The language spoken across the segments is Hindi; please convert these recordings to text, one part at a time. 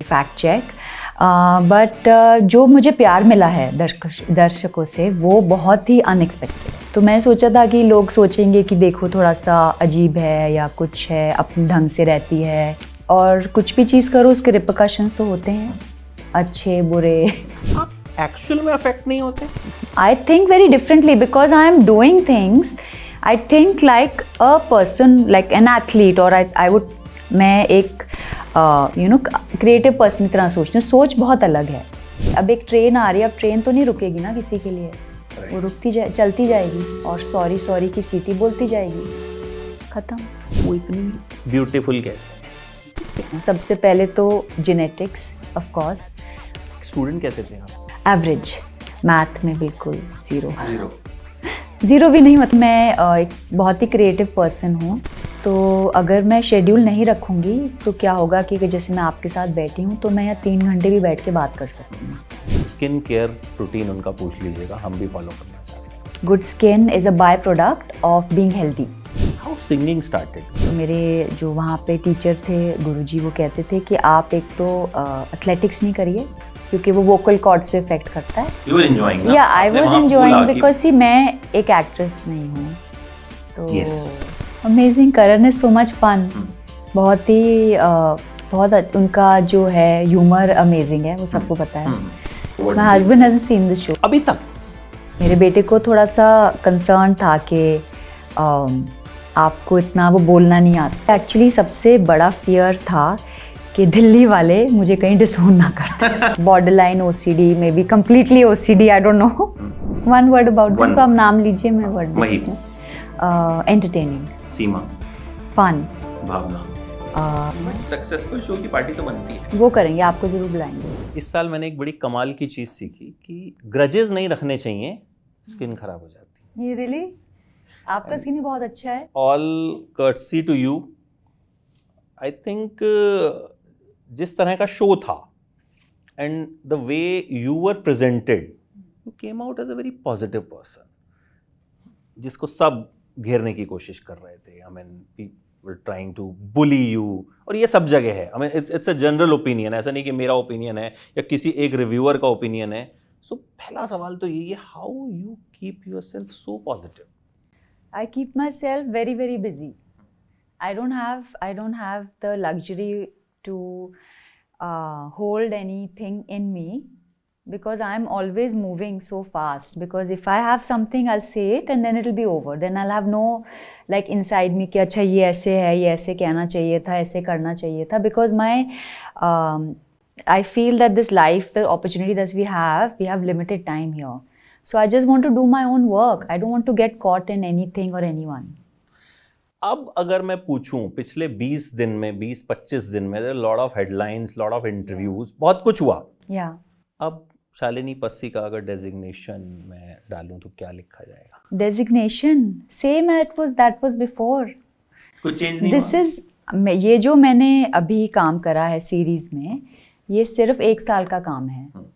फैक्ट चेक बट जो मुझे प्यार मिला है दर्शकों से वो बहुत ही अनएक्सपेक्टेड। तो मैं सोचा था कि लोग सोचेंगे कि देखो थोड़ा सा अजीब है या कुछ है, अपने ढंग से रहती है, और कुछ भी चीज़ करो उसके रिपरकशंस तो होते हैं, अच्छे बुरे। आप एक्चुअल में अफेक्ट नहीं होते? I think very differently because I am doing things, I think like a person, like an athlete, और आई वुड, मैं एक क्रिएटिव पर्सन की तरह सोचती हूँ। सोच बहुत अलग है। अब एक ट्रेन आ रही है, अब ट्रेन तो नहीं रुकेगी ना किसी के लिए, वो रुकती चलती जाएगी और सॉरी सॉरी की सीटी बोलती जाएगी, खत्म। वो इतनी ब्यूटीफुल कैसे? सबसे पहले तो जेनेटिक्स, ऑफ कोर्स। स्टूडेंट कैसे थे आप? एवरेज, मैथ में बिल्कुल ज़ीरो भी नहीं। मतलब मैं एक बहुत ही क्रिएटिव पर्सन हूँ, तो अगर मैं शेड्यूल नहीं रखूँगी तो क्या होगा कि जैसे मैं आपके साथ बैठी हूँ तो मैं यहाँ 3 घंटे भी बैठ के बात कर सकती हूँ। स्किन केयर रूटीन उनका पूछ लीजिएगा, हम भी फॉलो करना चाहते हैं। Good skin is a by product of being healthy. How singing started? तो मेरे जो वहाँ पे टीचर थे, गुरुजी, वो कहते थे कि आप एक तो एथलेटिक्स नहीं करिए क्योंकि वो वोकल कॉर्ड्स पे इफेक्ट करता है। You were enjoying ना? या I was enjoying because see मैं एक एक्ट्रेस नहीं हूँ, तो amazing. Karan is so much fun, बहुत ही बहुत उनका जो है ह्यूमर अमेजिंग है, वो सबको पता है। My husband hasn't seen this show अभी तक। मेरे बेटे को थोड़ा सा कंसर्न था कि आपको इतना वो बोलना नहीं आता। एक्चुअली सबसे बड़ा फियर था कि दिल्ली वाले मुझे कहीं डिसोन ना कर। Borderline OCD, may be completely OCD, I don't know. One word about this, तो आप नाम लीजिए, मैं वर्ड लिखती हूँ। एंटरटेनिंग, सीमा, फन, भावना। सक्सेसफुल शो की पार्टी तो बनती है, वो करेंगे, आपको जरूर बुलाएंगे। इस साल मैंने एक बड़ी कमाल की चीज़ सीखी कि ग्रजेस नहीं रखने चाहिए, स्किन खराब हो जाती है। ये रियली? आपका स्किन बहुत अच्छा है। All courtesy to you. I think जिस तरह का शो था and the way you were presented, you came out as a very positive person, जिसको सब घेरने की कोशिश कर रहे थे। I mean people trying to bully you, और ये सब जगह है। I mean it's a general opinion, ऐसा नहीं कि मेरा ओपिनियन है या किसी एक रिव्यूअर का ओपिनियन है। सो पहला सवाल तो ये, how you keep yourself so positive? I keep myself very, very busy. I don't have the luxury to hold anything in me because I'm always moving so fast. Because if I have something, I'll say it and then it'll be over. Then I'll have no like inside me कि अच्छा ये ऐसे है, ये ऐसे कहना चाहिए था, ऐसे करना चाहिए था. Because I feel that this life, the opportunity that we have limited time here. So I just want to do my own work. I don't want to get caught in anything or anyone. अब अगर मैं पूछूं, पिछले 20 दिन में, 20-25 दिन में, lot of headlines, lot of interviews, बहुत कुछ हुआ। अब शालिनी पस्सी का अगर डेजिग्नेशन में डालूं तो क्या लिखा जाएगा? Designation same that was before, कुछ चेंज नहीं। दिस इज, ये जो मैंने अभी काम करा है सीरीज में, ये सिर्फ 1 साल का काम है।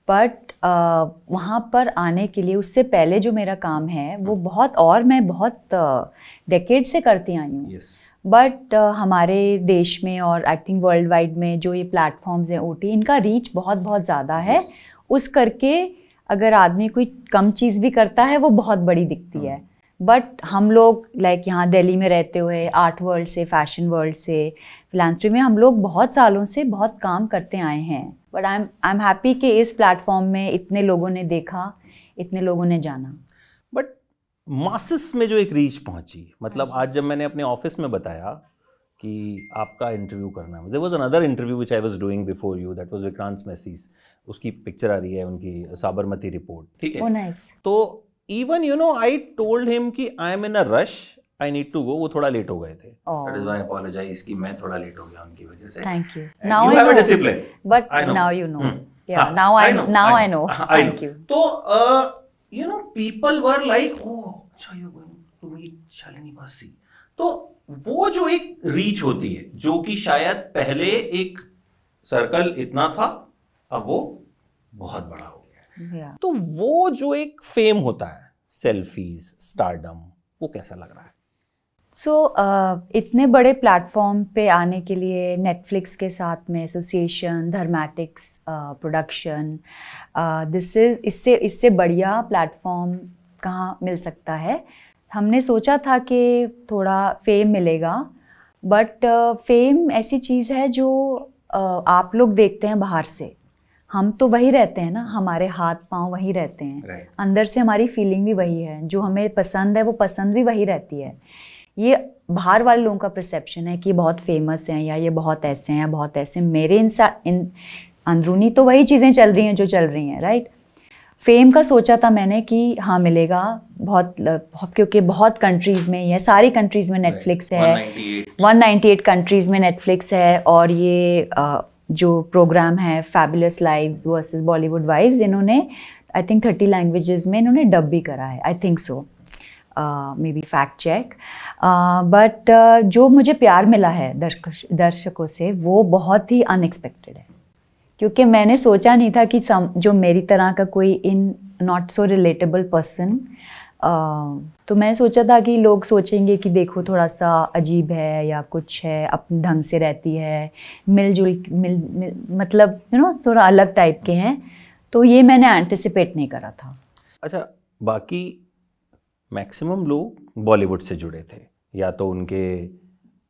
बट वहाँ पर आने के लिए, उससे पहले जो मेरा काम है वो बहुत, और मैं बहुत डेकेड से करती आई हूँ। बट हमारे देश में और आई थिंक वर्ल्ड वाइड में जो ये प्लेटफॉर्म्स हैं OT, इनका रीच बहुत बहुत ज़्यादा है। उस करके अगर आदमी कोई कम चीज़ भी करता है वो बहुत बड़ी दिखती है। बट हम लोग लाइक यहाँ दिल्ली में रहते हुए, आर्ट वर्ल्ड से, फैशन वर्ल्ड से, फिलांथ्री में हम लोग बहुत सालों से बहुत काम करते आए हैं। बट आई एम हैप्पी कि इस प्लेटफॉर्म में इतने लोगों ने देखा, इतने लोगों ने जाना। बट मासेस में जो एक रीच पहुंची, मतलब आज जब मैंने अपने ऑफिस में बताया कि आपका इंटरव्यू करना है, there was another interview which I was doing before you, that was Vikrant Massey's. उसकी पिक्चर आ रही है, उनकी साबरमती रिपोर्ट, ठीक है? Oh nice. तो इवन आई टोल्ड हिम कि I am in a rush, I need to go. वो थोड़ा लेट हो गए थे, that is why I apologize कि मैं थोड़ा लेट हो गया उनकी वजह से। Thank you. Now I have a discipline, but now you know. Yeah now I know. Thank you. तो पीपल वर लाइक, ओह अच्छा, you are going to meet Shalini पस्सी। तो वो जो एक रीच होती है, जो कि शायद पहले एक सर्कल इतना था, अब वो बहुत बड़ा हो गया। तो वो जो एक फेम होता है, सेल्फीज, स्टारडम, वो कैसा लग रहा है? इतने बड़े प्लेटफॉर्म पे आने के लिए नेटफ्लिक्स के साथ में एसोसिएशन, धर्मैटिक्स प्रोडक्शन, इससे बढ़िया प्लेटफॉर्म कहाँ मिल सकता है। हमने सोचा था कि थोड़ा फेम मिलेगा, बट फेम ऐसी चीज़ है जो आप लोग देखते हैं बाहर से, हम तो वही रहते हैं ना, हमारे हाथ पांव वही रहते हैं, अंदर से हमारी फीलिंग भी वही है, जो हमें पसंद है वो पसंद भी वही रहती है। ये बाहर वाले लोगों का परसेप्शन है कि बहुत फेमस हैं या ये बहुत ऐसे हैं, बहुत ऐसे। मेरे अंदरूनी तो वही चीज़ें चल रही हैं जो चल रही हैं, राइट। फेम का सोचा था मैंने कि हाँ मिलेगा बहुत, क्योंकि बहुत कंट्रीज़ में, ये सारी कंट्रीज़ में नेटफ्लिक्स है, 198 कंट्रीज़ में नेटफ्लिक्स है। और ये जो प्रोग्राम है fabulous lives versus Bollywood wives, इन्होंने आई थिंक 30 लैंग्वेजेस में इन्होंने डब भी करा है, I think so, maybe fact check. But जो मुझे प्यार मिला है दर्शकों से वो बहुत ही अनएक्सपेक्टेड है, क्योंकि मैंने सोचा नहीं था कि जो मेरी तरह का कोई in not so relatable person, तो मैंने सोचा था कि लोग सोचेंगे कि देखो थोड़ा सा अजीब है या कुछ है, अपने ढंग से रहती है, मतलब थोड़ा अलग टाइप के हैं। तो ये मैंने एंटिसिपेट नहीं करा था। अच्छा, बाकी मैक्सिमम लोग बॉलीवुड से जुड़े थे, या तो उनके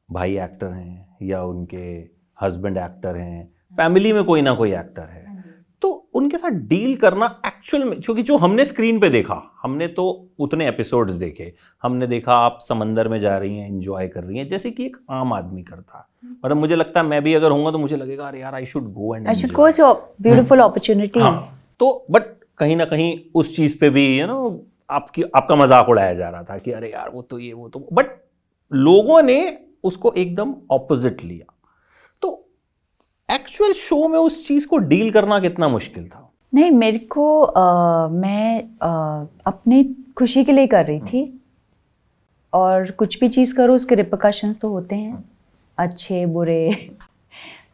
भाई एक्टर हैं या उनके हस्बैंड एक्टर हैं, फैमिली में कोई ना कोई एक्टर है, तो उनके साथ डील करना एक्चुअल में, क्योंकि जो हमने स्क्रीन पे देखा, हमने तो उतने एपिसोड्स देखे, हमने देखा आप समंदर में जा रही हैं, एंजॉय कर रही हैं जैसे कि एक आम आदमी करता। मतलब मुझे लगता है मैं भी अगर होऊंगा तो मुझे लगेगा अरे यार I should go and beautiful opportunity. तो बट कहीं ना कहीं उस चीज पे भी आपका मजाक उड़ाया जा रहा था कि अरे यार वो तो ये वो तो, बट लोगों ने उसको एकदम ऑपोजिट लिया। तो एक्चुअल शो में उस चीज को डील करना कितना मुश्किल था? नहीं, मेरे को मैं अपनी खुशी के लिए कर रही थी, और कुछ भी चीज़ करो उसके रिपरकशंस तो होते हैं, अच्छे बुरे।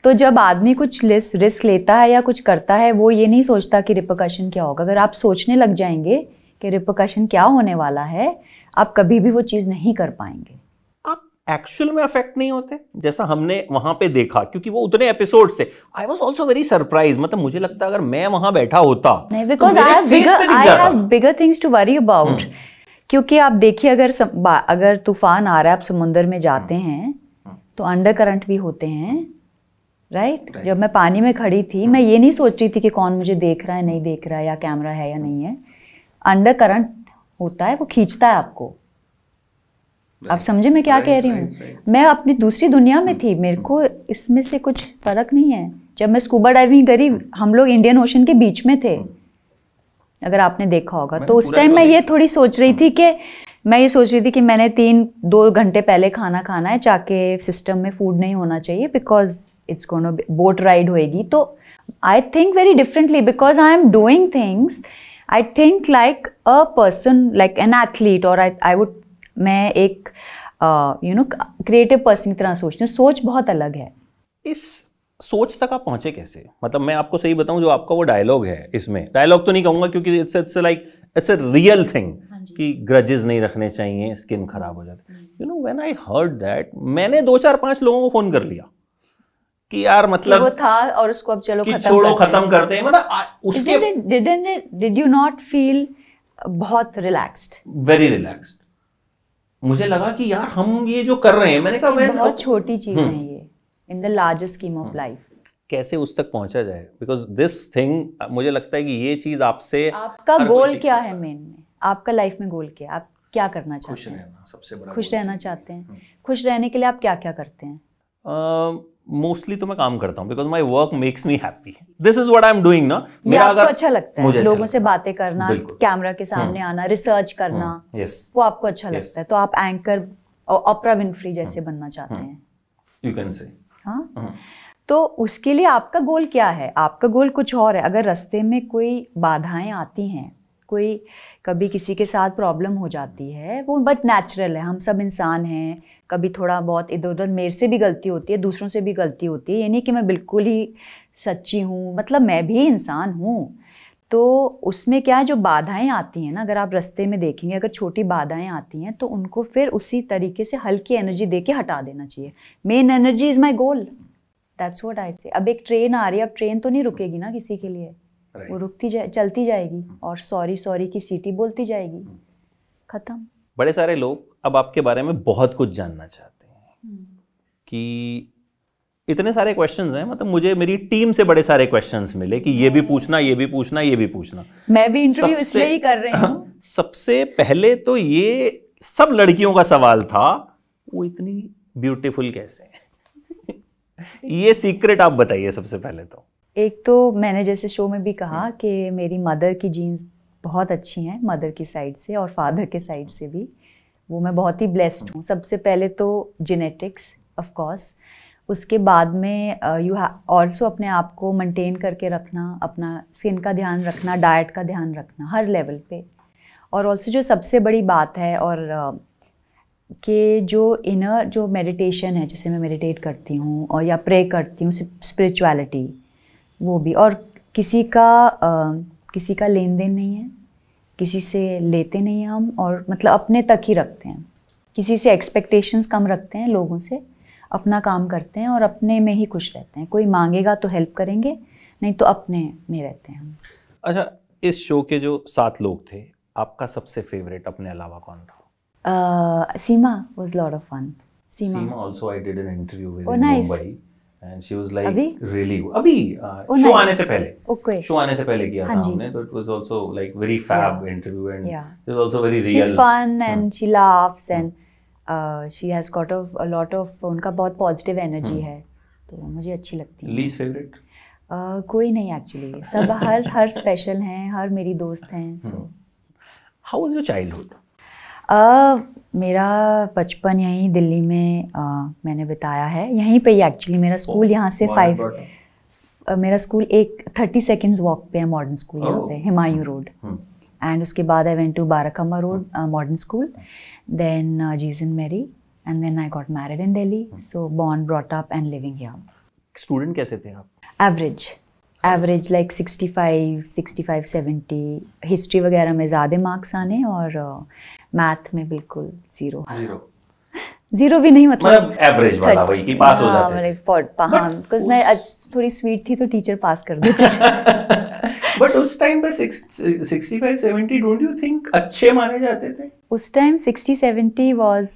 तो जब आदमी कुछ रिस्क लेता है या कुछ करता है, वो ये नहीं सोचता कि रिपरकशन क्या होगा। अगर आप सोचने लग जाएंगे कि रिपरकशन क्या होने वाला है, आप कभी भी वो चीज़ नहीं कर पाएंगे। आप एक्चुअल में अफेक्ट नहीं होते जैसा हमने वहां पे देखा, क्योंकि वो उतने एपिसोड्स थे। I was also very surprise, मतलब मुझे लगता अगर मैं वहां बैठा होता नहीं, because I have bigger things to worry about. क्योंकि आप देखिए, अगर तूफान आ रहा है, आप समुद्र में जाते हैं तो अंडर करंट भी होते हैं, राइट। जब मैं पानी में खड़ी थी, मैं ये नहीं सोच रही थी कि कौन मुझे देख रहा है नहीं देख रहा है, या कैमरा है या नहीं है। अंडर करंट होता है, वो खींचता है आपको। आप समझे मैं क्या कह रही हूँ? मैं अपनी दूसरी दुनिया में थी, मेरे को इसमें से कुछ फर्क नहीं है। जब मैं स्कूबा डाइविंग करी, हम लोग इंडियन ओशन के बीच में थे, अगर आपने देखा होगा। तो उस टाइम मैं ये थोड़ी सोच रही थी कि मैंने 2 घंटे पहले खाना खाना है, जाके सिस्टम में फूड नहीं होना चाहिए, because it's gonna boat ride होएगी। तो I think very differently, because I am doing things, I think like a person, like an athlete, और आई वुड, मैं एक क्रिएटिव पर्सन की तरह सोचती हूँ। सोच बहुत अलग है। इस सोच तक आप पहुंचे कैसे? मतलब मैं आपको सही बताऊं, जो आपका वो डायलॉग है, इसमें डायलॉग तो नहीं कहूंगा क्योंकि इट्स अ रियल थिंग कि ग्रजेस नहीं रखने चाहिए, स्किन खराब हो जाती। व्हेन आई हर्ड दैट, मैंने 2-4-5 लोगों को फोन कर लिया कि यार मतलब वो था और उसको अब चलो खत्म करते हैं। मतलब उसके डिड यू नॉट फील बहुत रिलैक्स्ड? Very relaxed. मुझे लगा कि यार हम ये जो कर रहे हैं, मैंने कहा बहुत छोटी चीज है ये in the largest scheme of life. कैसे उस तक पहुंचा जाए? बिकॉज दिस थिंग, मुझे लगता है कि ये चीज आपसे, आपका गोल क्या है मेन में, आपका लाइफ में गोल क्या है, आप क्या करना चाहते हैं? खुश रहना सबसे बड़ा। खुश रहना चाहते हैं। खुश रहने के लिए आप क्या क्या करते हैं? मोस्टली तो मैं काम करता हूँ, because my work makes me happy. This is what I am doing ना। मेरा आपको अच्छा लगता है लोगों से बातें करना, कैमरा के सामने आना, रिसर्च करना, वो आपको अच्छा लगता है। तो आप एंकर ओपरा विनफ्री जैसे बनना चाहते हैं, यू कैन से। हाँ, तो उसके लिए आपका गोल क्या है? आपका गोल कुछ और है। अगर रास्ते में कोई बाधाएं आती हैं, कोई कभी किसी के साथ प्रॉब्लम हो जाती है, वो बट नेचुरल है, हम सब इंसान हैं। कभी थोड़ा बहुत इधर उधर मेरे से भी गलती होती है, दूसरों से भी गलती होती है। ये नहीं कि मैं बिल्कुल ही सच्ची हूँ, मतलब मैं भी इंसान हूँ। तो उसमें क्या है, जो बाधाएं आती हैं ना, अगर आप रास्ते में देखेंगे, अगर छोटी बाधाएं आती हैं तो उनको फिर उसी तरीके से हल्की एनर्जी दे के हटा देना चाहिए. Main energy is my goal. That's what I से. अब एक ट्रेन आ रही है, अब ट्रेन तो नहीं रुकेगी ना किसी के लिए, वो चलती जाएगी और सॉरी सॉरी की सीटी बोलती जाएगी, खत्म. बड़े सारे लोग अब आपके बारे में बहुत कुछ जानना चाहते हैं कि इतने सारे क्वेश्चंस हैं, मतलब मुझे मेरी टीम से बड़े सारे क्वेश्चंस मिले कि ये भी पूछना, ये भी पूछना, ये भी पूछना. मैं भी इंटरव्यू इसलिए ही कर रही हूँ. सबसे पहले तो ये सब लड़कियों का सवाल था, वो इतनी ब्यूटीफुल कैसे है? ये सीक्रेट आप बताइए सबसे पहले. तो एक तो मैंने जैसे शो में भी कहा कि मेरी मदर की जीन्स बहुत अच्छी हैं, मदर की साइड से और फादर के साइड से भी. वो मैं बहुत ही ब्लेस्ड हूँ. सबसे पहले तो जेनेटिक्स ऑफ कोर्स, उसके बाद में यू ऑल्सो अपने आप को मेंटेन करके रखना, अपना स्किन का ध्यान रखना, डाइट का ध्यान रखना हर लेवल पे. और ऑल्सो जो सबसे बड़ी बात है और कि जो इनर जो मेडिटेशन है, जैसे मैं मेडिटेट करती हूँ और या प्रे करती हूँ, स्पिरिचुअलिटी वो भी. और किसी का लेन देन नहीं है, किसी से लेते नहीं हैं हम, और मतलब अपने तक ही रखते हैं. किसी से एक्सपेक्टेशंस कम रखते हैं लोगों से, अपना काम करते हैं और अपने में ही खुश रहते हैं. कोई मांगेगा तो हेल्प करेंगे, नहीं तो अपने में रहते हैं हम. अच्छा, इस शो के जो 7 लोग थे, आपका सबसे फेवरेट अपने अलावा कौन था? सीमा was lot of fun. Seema also I did an interview with in nice. Mumbai and she was like अभी? really good. अभी शो आने से पहले. Okay. शो आने से पहले किया था हमने, तो it was also like very fab interview and it was also very real. She's fun and she laughs and she has got a lot of, उनका बहुत पॉजिटिव एनर्जी है, तो मुझे अच्छी लगती है. Least favourite? कोई नहीं एक्चुअली, सब हर स्पेशल हैं, हर मेरी दोस्त हैं. So how was your childhood? मेरा बचपन यहीं दिल्ली में मैंने बिताया है. यहीं पे ही एक्चुअली मेरा स्कूल यहाँ से मेरा स्कूल 30 सेकेंड्स वॉक पे है, मॉडर्न स्कूल यहाँ पे, हिमायूं रोड. एंड उसके बाद I went to Barakhamba road modern school, then Jeeson Mary, and then I got married in Delhi. So born, brought up and living here. Student कैसे थे आप? Average like 65, 70. हिस्ट्री वगैरह में ज़्यादा मार्क्स आने और मैथ में बिल्कुल जीरो भी नहीं, मतलब एवरेज वाला, वही कि पास हो जाते थे. हाँ, बिकॉज मैं थोड़ी स्वीट थी तो टीचर पास कर देते. बट उस टाइम पे 65-70 डोंट यू थिंक अच्छे माने जाते थे? उस टाइम 60-70 वाज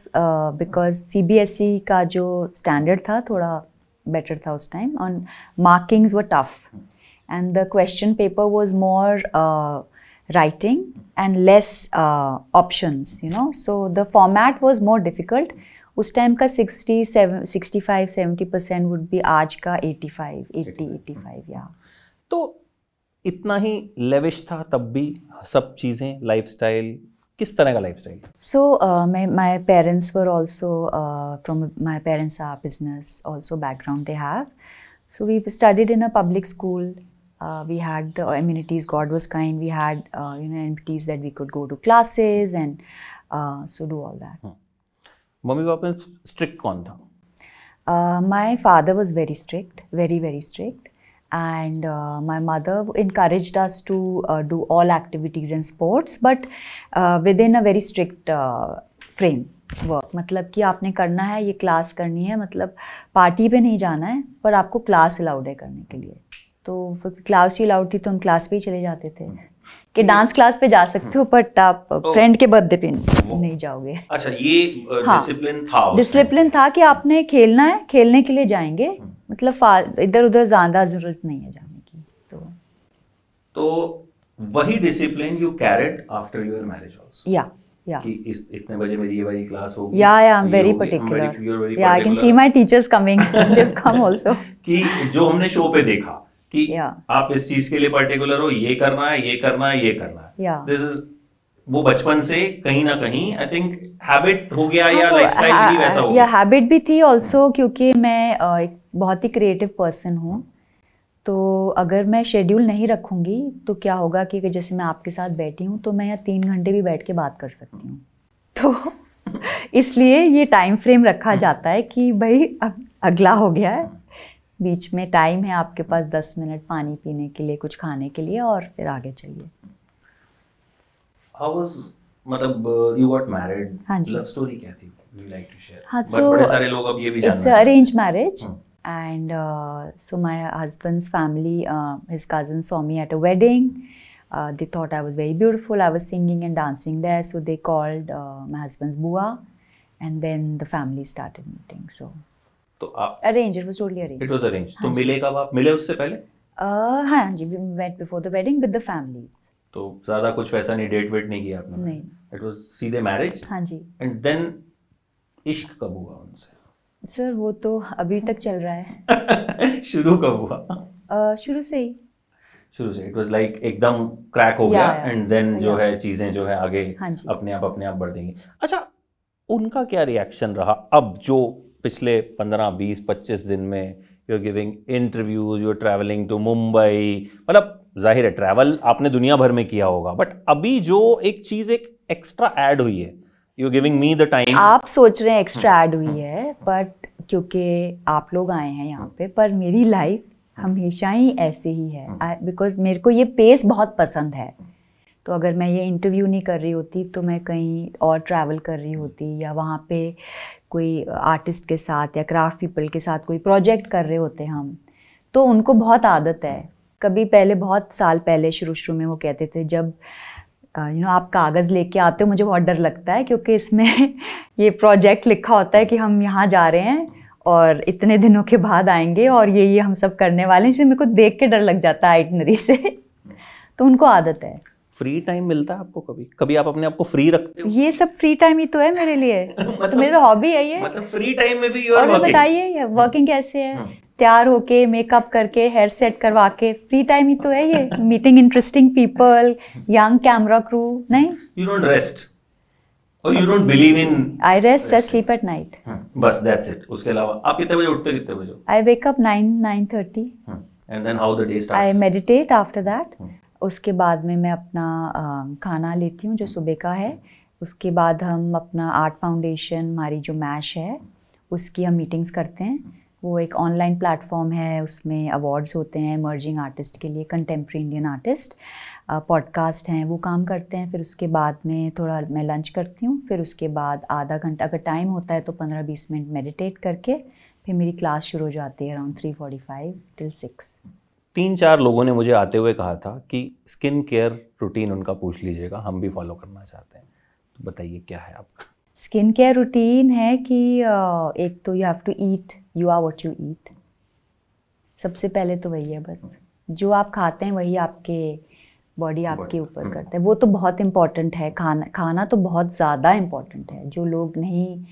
बिकॉज CBSE का जो स्टैंडर्ड था थोड़ा बेटर था उस टाइम, और markings were tough and the question paper was more writing and less options, you know, so the format was more difficult. उस टाइम का 65-70% would be आज का 80-85 या. तो इतना ही लेविश था तब भी सब चीज़ें, लाइफस्टाइल किस तरह का lifestyle? So my parents were also from my parents are business also background they have. So we studied in a public school. We had the amenities. God was kind. We had amenities that we could go to classes and so do all that. Mummy papa में strict कौन था? My father was very strict, very strict. And my mother encouraged us to do all activities and sports, but within a very strict framework. मतलब कि आपने करना है, ये क्लास करनी है, मतलब पार्टी पे नहीं जाना है, पर आपको क्लास अलाउड है करने के लिए. तो क्लास ही अलाउड थी तो हम क्लास पे ही चले जाते थे कि डांस क्लास पे जा सकते हो, बट आप फ्रेंड के बर्थडे पे नहीं जाओगे. अच्छा, ये डिसिप्लिन था? डिसिप्लिन था कि आपने खेलना है, खेलने के लिए जाएंगे, मतलब इधर उधर ज़्यादा जरूरत नहीं है जाने की. तो वही discipline you carried after your marriage also? या कि इतने बजे मेरी ये वाली क्लास होगी. या I am very particular. Yeah I can see my teachers coming, they have come also. कि जो हमने शो पे देखा कि आप इस चीज के लिए पर्टिकुलर हो, ये करना है, ये करना है, ये करना है. दिस इज वो बचपन से कहीं ना कहीं आई थिंक हैबिट हो गया या लाइफस्टाइल भी वैसा हो गया. या हैबिट भी थी ऑल्सो, क्योंकि मैं एक बहुत ही क्रिएटिव पर्सन हूँ. तो अगर मैं शेड्यूल नहीं रखूँगी तो क्या होगा कि जैसे मैं आपके साथ बैठी हूँ तो मैं यहाँ 3 घंटे भी बैठ के बात कर सकती हूँ. तो इसलिए ये टाइम फ्रेम रखा जाता है कि भाई अब अगला हो गया है बीच में टाइम है आपके पास 10 मिनट पानी पीने के लिए, कुछ खाने के लिए, और फिर आगे चलिए। How was, मतलब you got married, हाँ जी। लव स्टोरी क्या थी? You like to share? हाँ, But बड़े सारे लोग अब ये भी जानना it's चाहते हैं। arranged marriage, and so my husband's family, his cousins saw me at a wedding. They thought I was very beautiful. I was singing and dancing there, so they called my husband's bua, and then the family started meeting. So तो आप arranged, it was totally arranged. It was arranged. तो हाँ जी। मिले कब आप? मिले उससे पहले? हाँ जी, we met before the wedding with the families. तो ज्यादा कुछ वैसा नहीं, डेट वेट नहीं किया आपने? नहीं। It was सीधे मैरिज? हाँ जी। And then इश्क कब हुआ उनसे? सर वो तो अभी तक चल रहा है। शुरू कब हुआ? शुरू से ही। शुरू से इट वाज लाइक एकदम क्रैक हो गया, एंड देन जो yeah. है चीजें जो है आगे हाँ जी। अपने आप बढ़ देंगी। अच्छा, उनका क्या रिएक्शन रहा अब जो पिछले 15, 20, 25 दिन में you are giving interviews, you are travelling to Mumbai, मतलब जाहिर है ट्रैवल आपने दुनिया भर में किया होगा, बट अभी जो एक चीज एक एक्स्ट्रा ऐड हुई है, you giving me the time. आप सोच रहे हैं एक्स्ट्रा ऐड हुई है, बट क्योंकि आप लोग आए हैं यहाँ पे, पर मेरी लाइफ हमेशा ही ऐसे ही है, बिकॉज मेरे को ये पेस बहुत पसंद है। तो अगर मैं ये इंटरव्यू नहीं कर रही होती तो मैं कहीं और ट्रैवल कर रही होती, या वहाँ पे कोई आर्टिस्ट के साथ या क्राफ्ट पीपल के साथ कोई प्रोजेक्ट कर रहे होते हम। तो उनको बहुत आदत है, कभी पहले बहुत साल पहले शुरू में वो कहते थे जब आप कागज़ लेके आते हो मुझे बहुत डर लगता है, क्योंकि इसमें ये प्रोजेक्ट लिखा होता है कि हम यहाँ जा रहे हैं और इतने दिनों के बाद आएंगे और ये हम सब करने वाले हैं, इसलिए मेरे को देख के डर लग जाता है आइटनरी से। तो उनको आदत है। फ्री टाइम मिलता है आपको? कभी आप अपने आप को फ्री रखते हो? ये सब फ्री टाइम ही तो है मेरे लिए। तो मेरी तो हॉबी है ये। मतलब फ्री टाइम में भी यू आर वर्किंग? बताइए वर्किंग कैसे है, तैयार होके मेकअप करके हेयर सेट करवा के, फ्री टाइम ही तो है ये। Meeting interesting people, young camera crew. नहीं, यू डोंट रेस्ट और you don't believe in? I rest, I sleep at night, बस दैट्स इट। उसके अलावा आप कितने बजे उठते, कितने बजे? I wake up 9:30 and then how the day starts? I meditate after that. उसके बाद में मैं अपना खाना लेती हूँ जो सुबह का है। उसके बाद हम अपना आर्ट फाउंडेशन, हमारी जो मैश है उसकी हम मीटिंग्स करते हैं। वो एक ऑनलाइन प्लेटफॉर्म है, उसमें अवार्ड्स होते हैं इमर्जिंग आर्टिस्ट के लिए, कंटेम्प्रेरी इंडियन आर्टिस्ट, पॉडकास्ट हैं, वो काम करते हैं। फिर उसके बाद में थोड़ा मैं लंच करती हूँ, फिर उसके बाद आधा घंटा अगर टाइम होता है तो 15-20 मिनट मेडिटेट करके फिर मेरी क्लास शुरू हो जाती है अराउंड 3:45 till 6। 3-4 लोगों ने मुझे आते हुए कहा था कि स्किन केयर रूटीन उनका पूछ लीजिएगा, हम भी फॉलो करना चाहते हैं। तो बताइए क्या है आपका स्किन केयर रूटीन? है कि एक तो you have to eat, you are what you eat. सबसे पहले तो वही है, बस जो आप खाते हैं वही आपके बॉडी आपके ऊपर करता है। वो तो बहुत इम्पॉर्टेंट है, खाना तो बहुत ज़्यादा इम्पॉर्टेंट है, जो लोग नहीं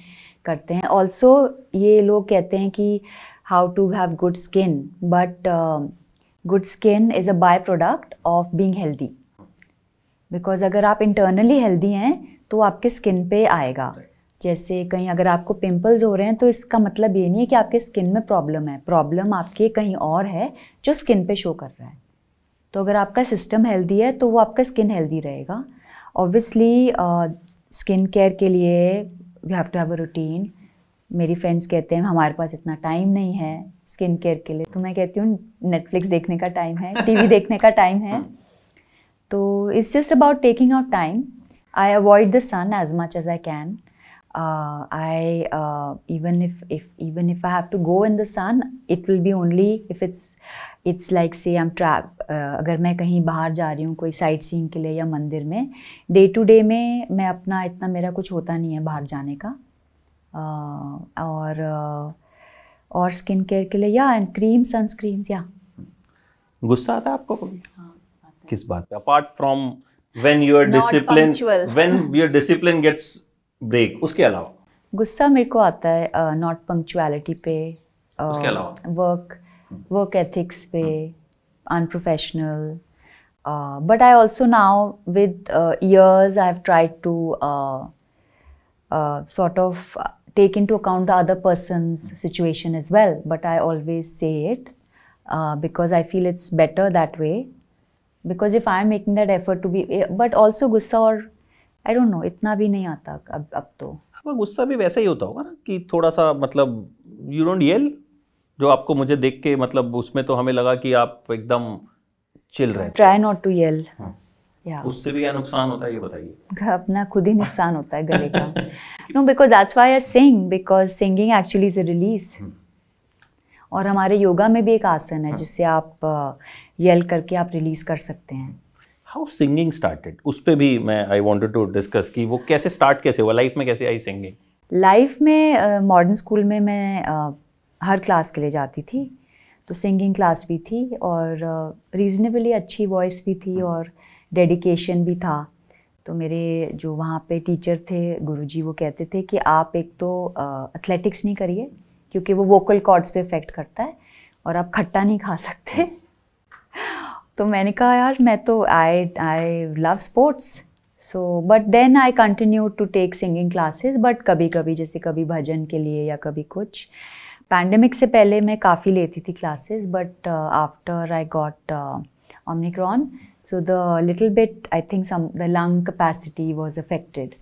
करते हैं। ऑल्सो ये लोग कहते हैं कि how to have good skin, but good skin is a by product of being healthy. Because अगर आप इंटरनली हेल्दी हैं तो आपके स्किन पे आएगा। जैसे कहीं अगर आपको पिंपल्स हो रहे हैं तो इसका मतलब ये नहीं है कि आपके स्किन में प्रॉब्लम है, प्रॉब्लम आपके कहीं और है जो स्किन पे शो कर रहा है। तो अगर आपका सिस्टम हेल्दी है तो वो आपका स्किन हेल्दी रहेगा। ऑब्वियसली स्किन केयर के लिए we have to have a routine. मेरी फ्रेंड्स कहते हैं हमारे पास इतना टाइम नहीं है स्किन केयर के लिए, तो मैं कहती हूँ नेटफ्लिक्स देखने का टाइम है, टीवी देखने का टाइम है। तो it's just about taking out time. I avoid the sun as much as I can. Even if I have to go in the sun, it will be only if it's like say I'm अगर मैं कहीं बाहर जा रही हूँ कोई साइट सीइंग के लिए या मंदिर में, डे टू डे में मैं अपना इतना मेरा कुछ होता नहीं है बाहर जाने का। और स्किन केयर के लिए या एंड क्रीम, सनस्क्रीन्स। या गुस्सा आता है आपको कभी? हाँ, किस बात पे? Apart from when your discipline gets break, उसके अलावा? गुस्सा मेरे को आता है नॉट पंक्चुअलिटी पे, उसके अलावा वर्क एथिक्स पे, unprofessional. But I also now with years I have tried to sort of take into account the other person's situation as well, but I always say it because I feel it's better that way, because if I'm making that effort to be, but also गुस्सा और I don't know, इतना भी नहीं आता अब तो। आपका गुस्सा भी वैसा ही होता होगा ना कि थोड़ा सा मतलब you don't yell, जो आपको मुझे देख के मतलब उसमें तो हमें लगा कि आप एकदम चिल रहे हैं। Try not to yell. उससे भी क्या नुकसान होता है ये बताइए। अपना खुद ही नुकसान होता है गले का। No, because that's why I sing, because singing actually is a release. और हमारे योगा में भी एक आसन है जिससे आप येल करके आप रिलीज कर सकते हैं। हाउ सिंगिंग स्टार्टेड, उस पे भी मैं आई वांटेड टू डिस्कस कि वो कैसे स्टार्ट कैसे हुआ, लाइफ में कैसे आई सिंगिंग? लाइफ में मॉडर्न स्कूल में मैं हर क्लास के लिए जाती थी, तो सिंगिंग क्लास भी थी और रीजनेबली अच्छी वॉइस भी थी और डेडिकेशन भी था। तो मेरे जो वहाँ पे टीचर थे, गुरुजी, वो कहते थे कि आप एक तो एथलेटिक्स नहीं करिए क्योंकि वो वोकल कॉर्ड्स पे इफेक्ट करता है, और आप खट्टा नहीं खा सकते। तो मैंने कहा यार मैं तो I love sports, so but then I continue to take singing classes, but कभी कभी जैसे कभी भजन के लिए या कभी कुछ। पैंडेमिक से पहले मैं काफ़ी लेती थी classes, but after I got Omicron, so the little bit, I think the lung capacity was affected.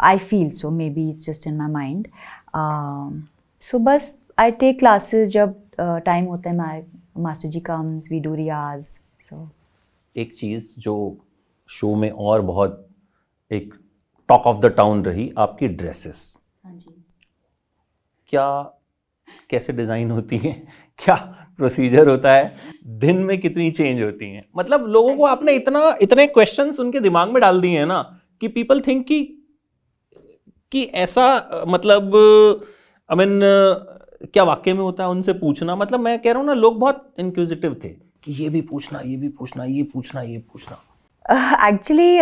I feel so, maybe it's just in my mind. So बस I take classes जब time होता है, my master ji comes, we do riyaz. So एक चीज़ जो शो में और बहुत एक टॉक ऑफ द टाउन रही, आपकी ड्रेसेस। हाँ जी। क्या कैसे डिज़ाइन होती हैं, क्या प्रोसीजर होता है, दिन में कितनी चेंज होती हैं? मतलब लोगों को आपने इतने क्वेश्चंस उनके दिमाग में डाल दिए हैं ना कि पीपल थिंक कि ऐसा मतलब आई मीन क्या वाकई में होता है उनसे पूछना। मतलब मैं कह रहा हूँ ना, लोग बहुत इंक्विजिटिव थे कि ये भी पूछना, ये भी पूछना, ये पूछना, ये पूछना। एक्चुअली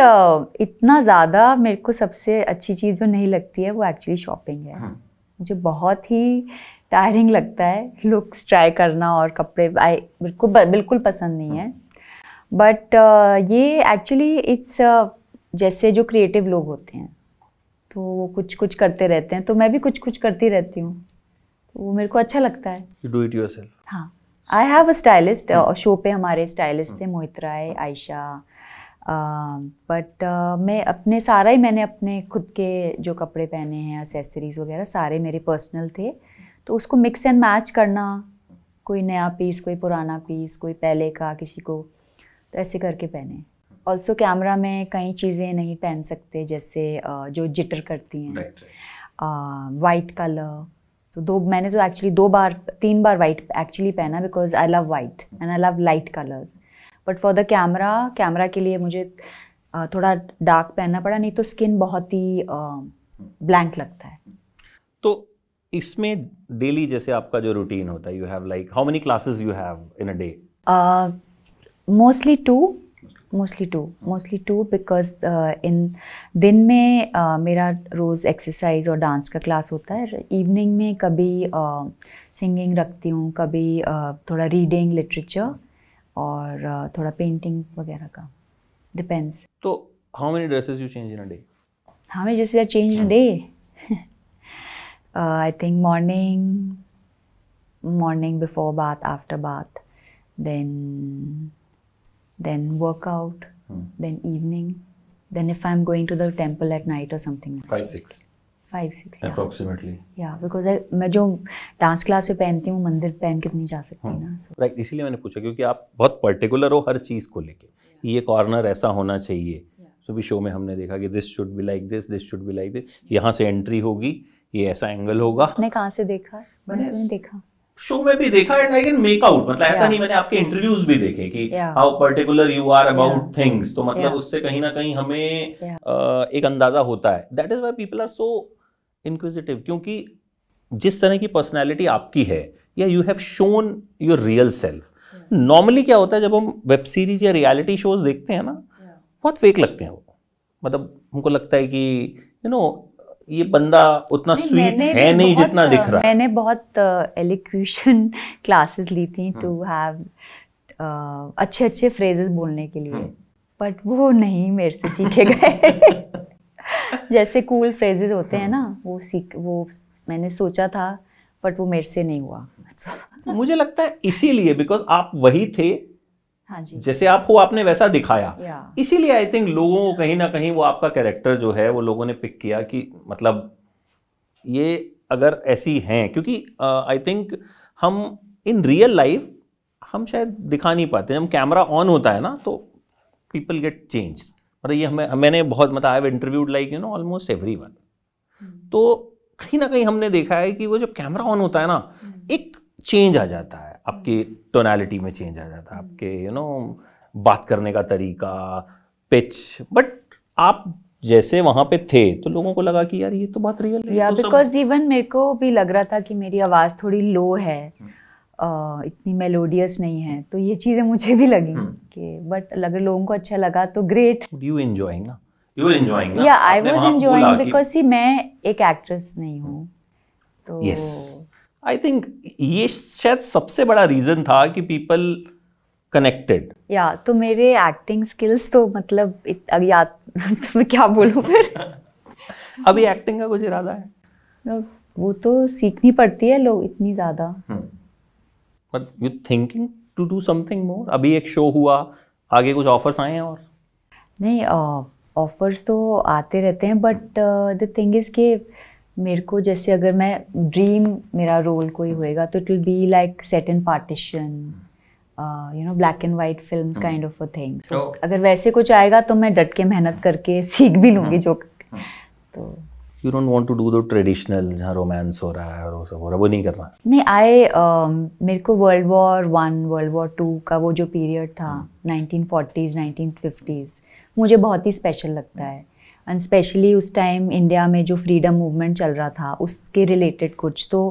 इतना ज़्यादा मेरे को सबसे अच्छी चीज़ जो नहीं लगती है वो एक्चुअली शॉपिंग है। मुझे बहुत ही टायरिंग लगता है लुक्स ट्राई करना और कपड़े बिल्कुल पसंद नहीं है। बट ये एक्चुअली इट्स जैसे जो क्रिएटिव लोग होते हैं तो वो कुछ कुछ करते रहते हैं, तो मैं भी कुछ कुछ करती रहती हूँ, तो वो मेरे को अच्छा लगता है। You do it yourself? हाँ, आई हैव अ स्टाइलिस्ट। शो पे हमारे स्टाइलिस्ट थे मोहित राय, आयशा, बट मैंने अपने खुद के जो कपड़े पहने हैं, एक्सेसरीज वगैरह सारे मेरे पर्सनल थे, तो उसको मिक्स एंड मैच करना, कोई नया पीस, कोई पुराना पीस, कोई पहले का किसी को, तो ऐसे करके पहने। ऑल्सो कैमरा में कई चीज़ें नहीं पहन सकते जैसे जो जिटर करती हैं, वाइट कलर। तो मैंने तो एक्चुअली 3 बार वाइट एक्चुअली पहना because I love white and I love light colours. But for the camera के लिए मुझे थोड़ा डार्क पहनना पड़ा, नहीं तो स्किन बहुत ही ब्लैंक लगता है। तो इसमें डेली जैसे आपका जो रूटीन होता है, you have like how many classes you have in a day? Mostly two because in दिन में मेरा रोज़ एक्सरसाइज और डांस का क्लास होता है। इवनिंग में कभी सिंगिंग रखती हूँ, कभी थोड़ा रीडिंग, लिटरेचर और थोड़ा पेंटिंग वगैरह का, डिपेंड्स। तो how many dresses you change in a day? How many dresses I change in a day? I think morning before bath, after bath, then workout, then evening, then if I'm going to the temple at night or something. 5-6 yeah. approximately. Yeah, because मैं जो डांस क्लास में पहनती हूँ मंदिर पहन के तो नहीं जा सकती ना। राइट, इसीलिए मैंने पूछा क्योंकि आप बहुत पर्टिकुलर हो हर चीज़ को लेके, ये कॉर्नर ऐसा होना चाहिए। सो भी शो में हमने देखा कि this should be like this should be like this, यहाँ से एंट्री होगी, ये ऐसा एंगल होगा। आपने कहाँ से देखा? मैंने देखा, शो में भी देखा, and I can make out. मतलब ऐसा नहीं, मैंने आपके इंटरव्यूज भी देखे कि how particular you are about things, तो मतलब उससे कहीं ना कहीं हमें एक अंदाजा होता है। That is why people are so inquisitive, क्योंकि जिस तरह की पर्सनैलिटी आपकी है, या you have shown your real self. Normally क्या होता है जब हम वेब सीरीज या रियलिटी शोज देखते हैं ना, बहुत फेक लगते हैं वो। मतलब हमको लगता है कि यू नो ये बंदा उतना स्वीट है नहीं जितना दिख रहा है। मैंने बहुत एलोक्यूशन क्लासेस ली थी टू हैव अच्छे फ्रेजेस बोलने के लिए, बट वो नहीं मेरे से सीखे गए। जैसे कूल फ्रेजेस होते हैं ना, वो मैंने सोचा था, बट वो मेरे से नहीं हुआ। मुझे लगता है इसीलिए, बिकॉज आप वही थे। हाँ जी, जैसे आप हो, आपने वैसा दिखाया, इसीलिए आई थिंक लोगों को कहीं ना कहीं वो आपका कैरेक्टर जो है वो लोगों ने पिक किया कि मतलब ये अगर ऐसी हैं, क्योंकि आई थिंक हम इन रियल लाइफ हम शायद दिखा नहीं पाते, जब कैमरा ऑन होता है ना तो पीपल गेट चेंज। मतलब ये मैंने बहुत मतलब I have interviewed like you know almost everyone, तो कहीं ना कहीं हमने देखा है कि वो जब कैमरा ऑन होता है ना एक चेंज आ जाता है, आपकी टोनालिटी में चेंज आ जाता है, आपके यू नो बात करने का तरीका, पिच। बट आप जैसे वहां पे थे तो लोगों को लगा कि यार ये तो बात रियल है। या बिकॉज इवन मेरे को भी लग रहा था कि मेरी आवाज़ थोड़ी लो है, इतनी मेलोडियस नहीं है, तो ये चीज़ें मुझे भी लगी कि बट अगर लोगों को अच्छा लगा तो ग्रेट। यू एंजॉयिंग ना, यू आर एंजॉयिंग ना? या I was enjoying because see मैं एक एक्ट्रेस नहीं हूँ तो यस आई थिंक ये शायद सबसे बड़ा रीजन था कि पीपल कनेक्टेड। या तो मेरे एक्टिंग स्किल्स तो मतलब याद तो मैं क्या बोलूँ फिर। अभी एक्टिंग का कुछ इरादा है? वो तो सीखनी पड़ती है लोग इतनी ज़्यादा। But you thinking to do something more? अभी एक शो हुआ, आगे कुछ ऑफर्स आए हैं? और नहीं, ऑफर्स तो आते रहते हैं बट द थिंग इज़ कि मेरे को जैसे अगर मैं ड्रीम मेरा रोल कोई होएगा तो it will be like set in partition, you know black and white films kind of a thing. So अगर वैसे कुछ आएगा तो मैं डट के मेहनत करके सीख भी लूँगी जो। तो you don't want to do the traditional जहाँ रोमांस हो रहा है और वो सब हो रहा है, वो नहीं करना? नहीं, मेरे को वर्ल्ड वॉर 1 वर्ल्ड वॉर 2 का वो जो पीरियड था 1940s 1950s मुझे बहुत ही स्पेशल लगता है। एंड स्पेशली उस टाइम इंडिया में जो फ्रीडम मूवमेंट चल रहा था उसके रिलेटेड कुछ तो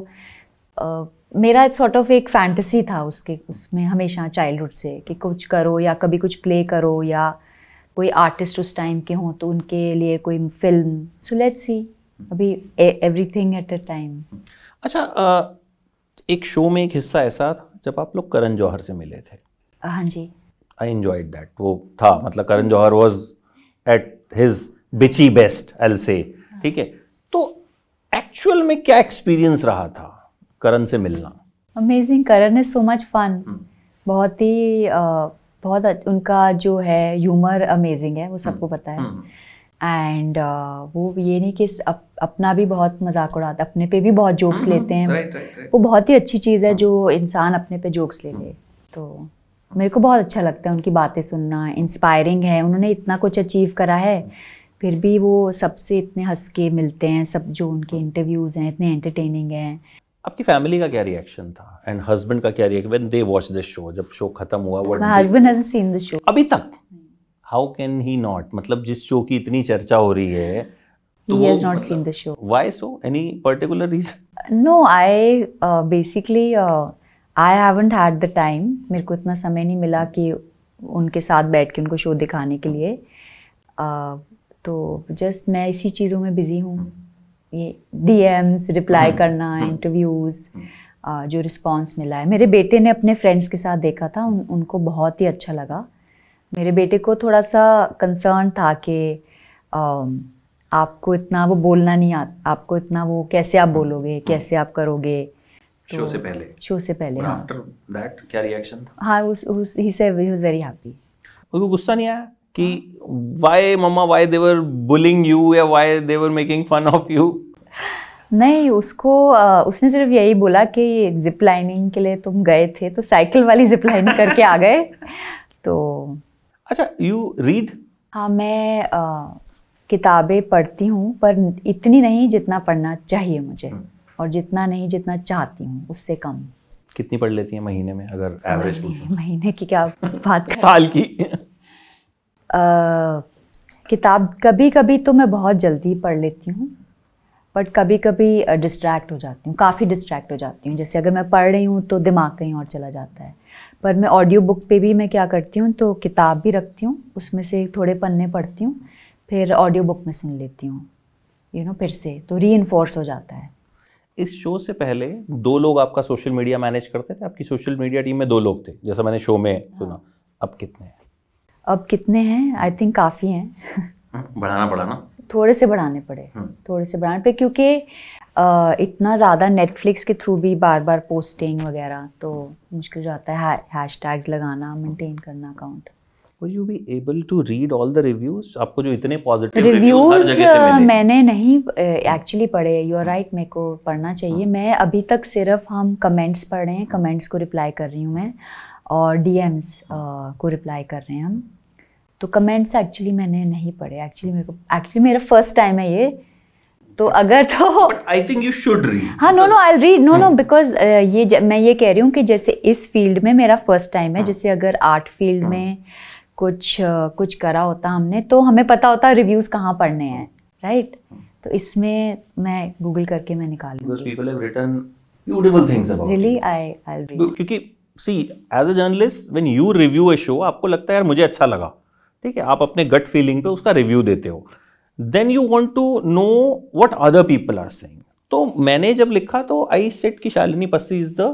मेरा सॉर्ट ऑफ एक फैंटेसी था उसमें हमेशा चाइल्डहुड से कि कुछ करो या कभी कुछ प्ले करो या कोई आर्टिस्ट उस टाइम के हों तो उनके लिए कोई फिल्म। सो लेट्स सी, अभी एवरीथिंग एट अ टाइम। अच्छा, एक शो में एक हिस्सा ऐसा था जब आप लोग करण जौहर से मिले थे। हाँ जी, आई एंजॉयड दैट। वो था मतलब Karan Johar was at his bitchy best I will say, ठीक है? तो एक्चुअल में क्या एक्सपीरियंस रहा था करण से मिलना? Amazing, Karan is so much fun. बहुत ही बहुत उनका जो है ह्यूमर अमेजिंग है, वो सबको पता है। एंड वो ये नहीं कि अपना भी बहुत मजाक उड़ाते, अपने पे भी बहुत जोक्स लेते हैं। right. वो बहुत ही अच्छी चीज़ है जो इंसान अपने पे जोक्स ले ले। तो मेरे को बहुत अच्छा लगता है उनकी बातें सुनना, इंस्पायरिंग है। उन्होंने इतना कुछ अचीव करा है फिर भी वो सबसे इतने हंस के मिलते हैं। सब जो उनके इंटरव्यूज़ हैं इतने एंटरटेनिंग हैं। आपकी फैमिली का क्या रिएक्शन था एंड हस्बैंड का क्या reaction when they watch this show? जब शो खत्म हुआ, what my husband hasn't seen the show अभी तक? How can he not? मतलब जिस शो की इतनी चर्चा हो रही है तो he has not seen the show. Why so? Any particular reason? No, I basically I haven't had the time. मेरे को इतना समय नहीं मिला कि उनके साथ बैठ के उनको शो दिखाने के लिए। तो जस्ट मैं इसी चीज़ों में बिजी हूँ, ये DMs रिप्लाई करना, इंटरव्यूज़, जो रिस्पॉन्स मिला है। मेरे बेटे ने अपने फ्रेंड्स के साथ देखा था, उनको बहुत ही अच्छा लगा। मेरे बेटे को थोड़ा सा कंसर्न था कि आपको इतना वो बोलना नहीं आता, आपको इतना वो कैसे आप बोलोगे, कैसे आप करोगे। शो से पहले हाँ। आफ्टर दैट क्या रिएक्शन था? हाँ, he said he was very happy. उनको गुस्सा नहीं आया कि why mama, why they were bullying you या why they were making fun of you? नहीं, उसने सिर्फ यही बोला कि जिप लाइनिंग के लिए तुम गए थे तो साइकिल वाली जिप लाइनिंग करके आ गए। तो अच्छा, यू रीड? हाँ, मैं किताबें पढ़ती हूँ पर इतनी नहीं जितना पढ़ना चाहिए मुझे, और जितना नहीं जितना चाहती हूँ, उससे कम। कितनी पढ़ लेती हैं महीने में अगर एवरेज पूछूं? महीने की क्या बात कर साल की? किताब कभी कभी तो मैं बहुत जल्दी पढ़ लेती हूँ बट कभी कभी डिस्ट्रैक्ट हो जाती हूँ, काफ़ी डिस्ट्रैक्ट हो जाती हूँ। जैसे अगर मैं पढ़ रही हूँ तो दिमाग कहीं और चला जाता है। पर मैं ऑडियो बुक पे भी मैं क्या करती हूँ, तो किताब भी रखती हूँ, उसमें से थोड़े पन्ने पढ़ती हूँ, फिर ऑडियो बुक में सुन लेती हूँ, यू नो, फिर से तो रीइंफोर्स हो जाता है। इस शो से पहले 2 लोग आपका सोशल मीडिया मैनेज करते थे? आपकी सोशल मीडिया टीम में 2 लोग थे जैसा मैंने शो में सुना। अब कितने हैं? अब कितने हैं? आई थिंक काफ़ी हैं। बढ़ाना पड़ा ना? थोड़े से बढ़ाने पड़े, क्योंकि इतना ज़्यादा नेटफ्लिक्स के थ्रू भी बार बार पोस्टिंग वगैरह तो मुश्किल हो जाता है, हैशटैग्स लगाना, मेंटेन करना account. Will you be able to read all the reviews? आपको जो इतने positive reviews हर जगह से मिले? मैंने नहीं एक्चुअली पढ़े. यू आर राइट, मेरे को पढ़ना चाहिए. मैं अभी तक सिर्फ हम कमेंट्स पढ़ रहे हैं, कमेंट्स को रिप्लाई कर रही हूँ मैं, और DMs को रिप्लाई कर रहे हैं हम. तो कमेंट्स एक्चुअली मैंने नहीं पढ़े. एक्चुअली मेरा फर्स्ट टाइम है ये, तो अगर तो But I think you should read. हाँ, no I read, no because मैं ये कह रही हूँ कि जैसे इस फील्ड में मेरा फर्स्ट टाइम है. जैसे अगर आर्ट फील्ड में कुछ करा होता हमने, तो हमें पता होता रिव्यूज़ कहाँ पढ़ने हैं, राइट? तो इसमें मैं गूगल करके मैं निकाल लूँगी. Because people have written beautiful things about Really, you. I'll read. क्योंकि see, as a journalist, when you review a show, आपको लगता है यार मुझे अच्छा लगा, ठीक है, आप अपने गट फीलिंग पे उसका रिव्यू देते हो. Then you want to know what other people are saying. तो मैंने जब लिखा तो I said कि शालिनी पस्सी is the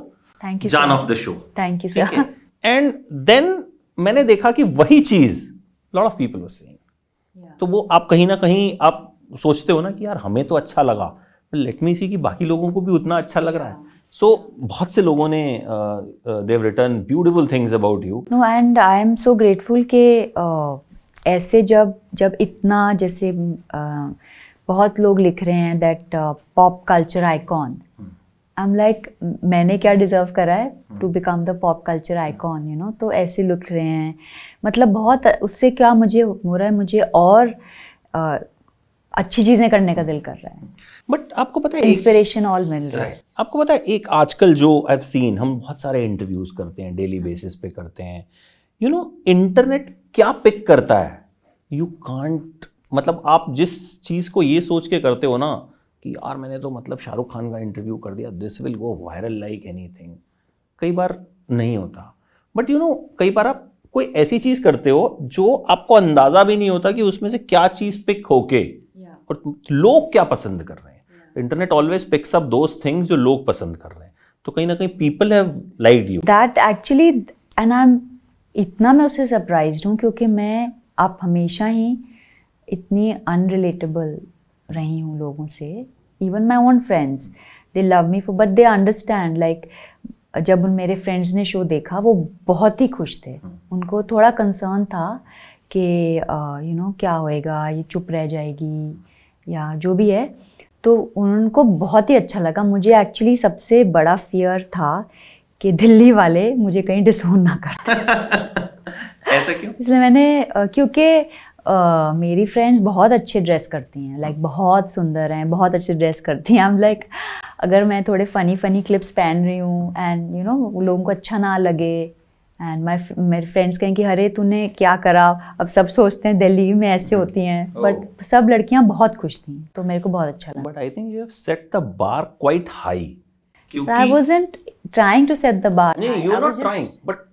जान of the show. Thank you, sir. And then मैंने देखा कि वही चीज lot of people were saying. तो वो आप कहीं ना कहीं आप सोचते हो ना कि यार हमें तो अच्छा लगा, लेट मी सी कि बाकी लोगों को भी उतना अच्छा लग रहा है. सो बहुत से लोगों ने they have written beautiful things about you. No, and I am so grateful कि ऐसे जब इतना जैसे बहुत लोग लिख रहे हैं that pop culture icon. I am like, मैंने क्या डिजर्व करा है to become the pop culture icon, you know? तो ऐसे लिख रहे हैं, मतलब बहुत, उससे क्या मुझे हो रहा है, मुझे और अच्छी चीज़ें करने का दिल कर रहा है. बट आपको पता है इंस्पिरेशन ऑल मिल रहा है. आपको पता है एक आजकल जो आई हैव सीन, हम बहुत सारे इंटरव्यूज करते हैं, डेली बेसिस पे करते हैं, यू नो, इंटरनेट क्या पिक करता है, यू कांट, मतलब आप जिस चीज़ को ये सोच के करते हो ना कि यार मैंने तो मतलब शाहरुख खान का इंटरव्यू कर दिया, this will go viral like anything, कई बार नहीं होता. बट यू नो, कई बार आप कोई ऐसी चीज़ करते हो जो आपको अंदाज़ा भी नहीं होता कि उसमें से क्या चीज़ पिक होके और लोग क्या पसंद कर रहे हैं. Internet always picks up those things जो लोग पसंद कर रहे हैं. तो कहीं ना कहीं people have liked you. That actually, and I am, इतना मैं उससे सरप्राइज्ड हूँ क्योंकि आप हमेशा ही इतनी अनरिलेटेबल रही हूँ लोगों से. Even my own friends, they love me for, but they understand. Like जब उन मेरे फ्रेंड्स ने शो देखा वो बहुत ही खुश थे. उनको थोड़ा कंसर्न था कि यू नो क्या होएगा, ये चुप रह जाएगी या जो भी है. तो उनको बहुत ही अच्छा लगा. मुझे एक्चुअली सबसे बड़ा फियर था कि दिल्ली वाले मुझे कहीं डिसोन ना कर दें. ऐसा क्यों? इसलिए मैंने क्योंकि मेरी फ्रेंड्स बहुत अच्छे ड्रेस करती हैं, लाइक बहुत सुंदर हैं, बहुत अच्छे ड्रेस करती हैं. आई एम लाइक, अगर मैं थोड़े फनी क्लिप्स पहन रही हूँ एंड यू नो लोगों को अच्छा ना लगे, एंड मेरे फ्रेंड्स कहें कि अरे तूने क्या करा. अब सब सोचते हैं दिल्ली में ऐसे होती हैं, बट सब लड़कियां बहुत खुश थी, तो मेरे को बहुत अच्छा लगा. But I think you have set the bar quite high. I wasn't trying to set the bar. नहीं, you are not trying, but